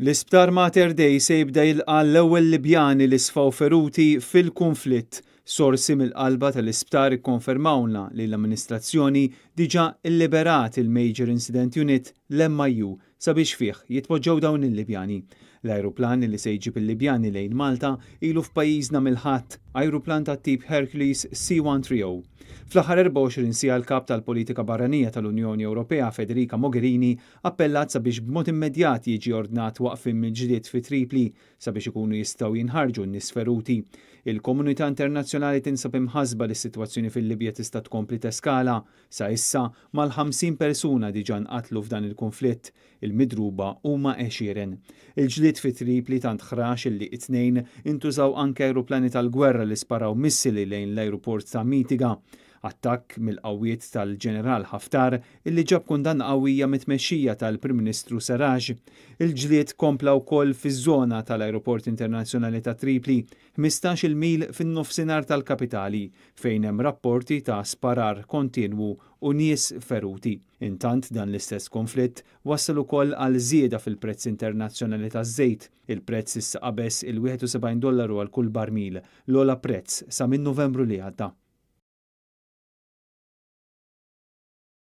L-Isptar Mater Dei se jibda jilqa' l-ewwel Libjani li sfaw feruti fil-kunflitt. Sorsi mill-qalba tal-isptar ikkonfermawlna li l-amministrazzjoni diġà illiberat il-Major Incident Unit l-MIU sabiex fih jitpoġġew dawn il-Libjani. L-ajruplan li se jġib il-Libjani lejn Malta ilu f'pajjiżna mill-ħadd, ajruplan tat-tip Hercules C-130. Fl-aħħar 24 siegħa l-kap tal-politika barranija tal-Unjoni Ewropea Federica Mogherini appellat sabiex b'mod immedjat jiġi ordnat waqfim mill-ġdied fi Tripli sabiex ikunu jistgħu jinħarġu n-nies feruti. Il-komunità internazzjonali tinsab imħasba li s-sitwazzjoni fil-Libja tista' tkompli teskala. Sa issa mal-50 persuna diġà nqatlu f'dan il-konflitt, il-midruba huma 20. Il-ġlied fi Tripli tant ħrax illi t-tnejn intużaw anke ajruplani tal-gwerra li sparaw missili lejn l-ajruport ta' Mitiga. Attakk mill-qawwiet tal-ġeneral Haftar illi ġab kundanna qawwija mit-tmexxija tal-Prim Ministru Sarraj. Il-ġlied kompla wkoll fiż-żona tal-Ajruport Internazzjonali ta' Tripli, 15-il mil fin-nofsinhar tal-kapitali, fejn hemm rapporti ta' sparar kontinwu u nies feruti. Intant dan l-istess konflitt wassal ukoll għal żieda fil-prezz internazzjonali taż-żejt. Il-prezz issa qabeż il-$71 għal kull barmil, l-ogħla prezz sa minn Novembru li għadda.